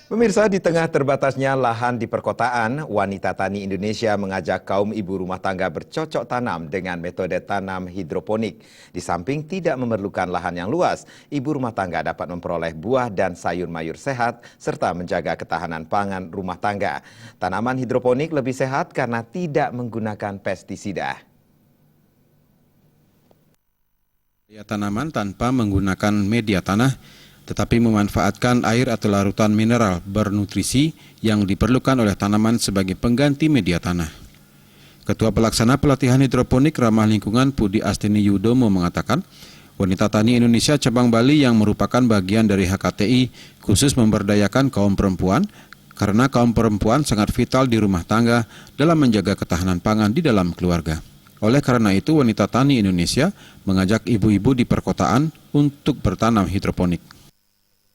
Pemirsa, di tengah terbatasnya lahan di perkotaan, wanita tani Indonesia mengajak kaum ibu rumah tangga bercocok tanam dengan metode tanam hidroponik. Di samping tidak memerlukan lahan yang luas, ibu rumah tangga dapat memperoleh buah dan sayur mayur sehat serta menjaga ketahanan pangan rumah tangga. Tanaman hidroponik lebih sehat karena tidak menggunakan pestisida. Tanaman tanpa menggunakan media tanah, tetapi memanfaatkan air atau larutan mineral bernutrisi yang diperlukan oleh tanaman sebagai pengganti media tanah. Ketua Pelaksana Pelatihan Hidroponik Ramah Lingkungan Pudi Astini Yudomo mengatakan, wanita tani Indonesia cabang Bali yang merupakan bagian dari HKTI khusus memberdayakan kaum perempuan, karena kaum perempuan sangat vital di rumah tangga dalam menjaga ketahanan pangan di dalam keluarga. Oleh karena itu, wanita tani Indonesia mengajak ibu-ibu di perkotaan untuk bertanam hidroponik.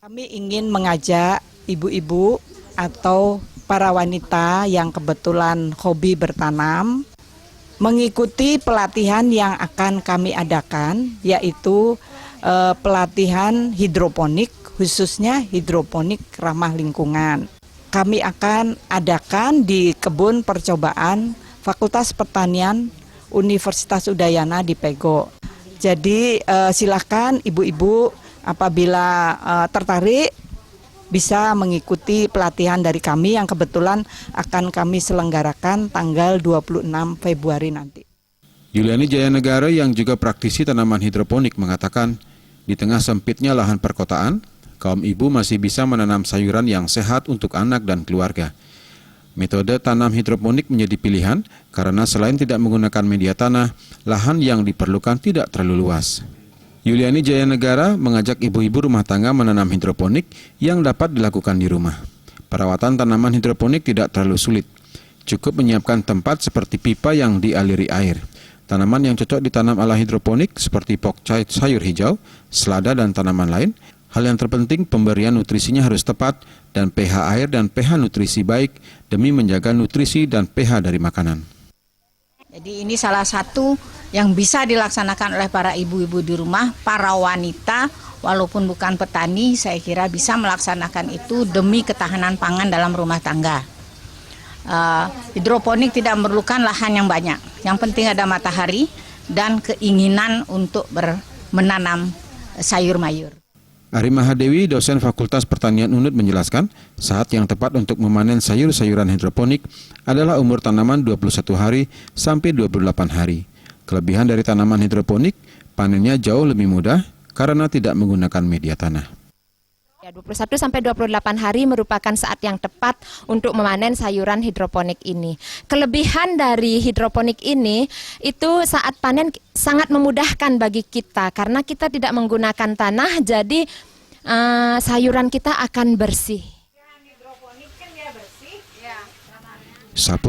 Kami ingin mengajak ibu-ibu atau para wanita yang kebetulan hobi bertanam mengikuti pelatihan yang akan kami adakan, yaitu pelatihan hidroponik, khususnya hidroponik ramah lingkungan. Kami akan adakan di kebun percobaan Fakultas Pertanian Universitas Udayana di Pego. Jadi silakan ibu-ibu apabila tertarik bisa mengikuti pelatihan dari kami yang kebetulan akan kami selenggarakan tanggal 26 Februari nanti. Yuliani Jayanegara yang juga praktisi tanaman hidroponik mengatakan, di tengah sempitnya lahan perkotaan, kaum ibu masih bisa menanam sayuran yang sehat untuk anak dan keluarga. Metode tanam hidroponik menjadi pilihan karena selain tidak menggunakan media tanah, lahan yang diperlukan tidak terlalu luas. Yuliani Jayanegara mengajak ibu-ibu rumah tangga menanam hidroponik yang dapat dilakukan di rumah. Perawatan tanaman hidroponik tidak terlalu sulit. Cukup menyiapkan tempat seperti pipa yang dialiri air. Tanaman yang cocok ditanam ala hidroponik seperti pokcai sayur hijau, selada dan tanaman lain. Hal yang terpenting pemberian nutrisinya harus tepat dan pH air dan pH nutrisi baik demi menjaga nutrisi dan pH dari makanan. Jadi ini salah satu yang bisa dilaksanakan oleh para ibu-ibu di rumah, para wanita walaupun bukan petani, saya kira bisa melaksanakan itu demi ketahanan pangan dalam rumah tangga. Hidroponik tidak memerlukan lahan yang banyak, yang penting ada matahari dan keinginan untuk menanam sayur mayur. Ari Mahadewi, dosen Fakultas Pertanian UNUD menjelaskan, saat yang tepat untuk memanen sayur-sayuran hidroponik adalah umur tanaman 21 hari sampai 28 hari. Kelebihan dari tanaman hidroponik, panennya jauh lebih mudah karena tidak menggunakan media tanah. 21 sampai 28 hari merupakan saat yang tepat untuk memanen sayuran hidroponik ini. Kelebihan dari hidroponik ini itu saat panen sangat memudahkan bagi kita karena kita tidak menggunakan tanah, jadi sayuran kita akan bersih. Sapu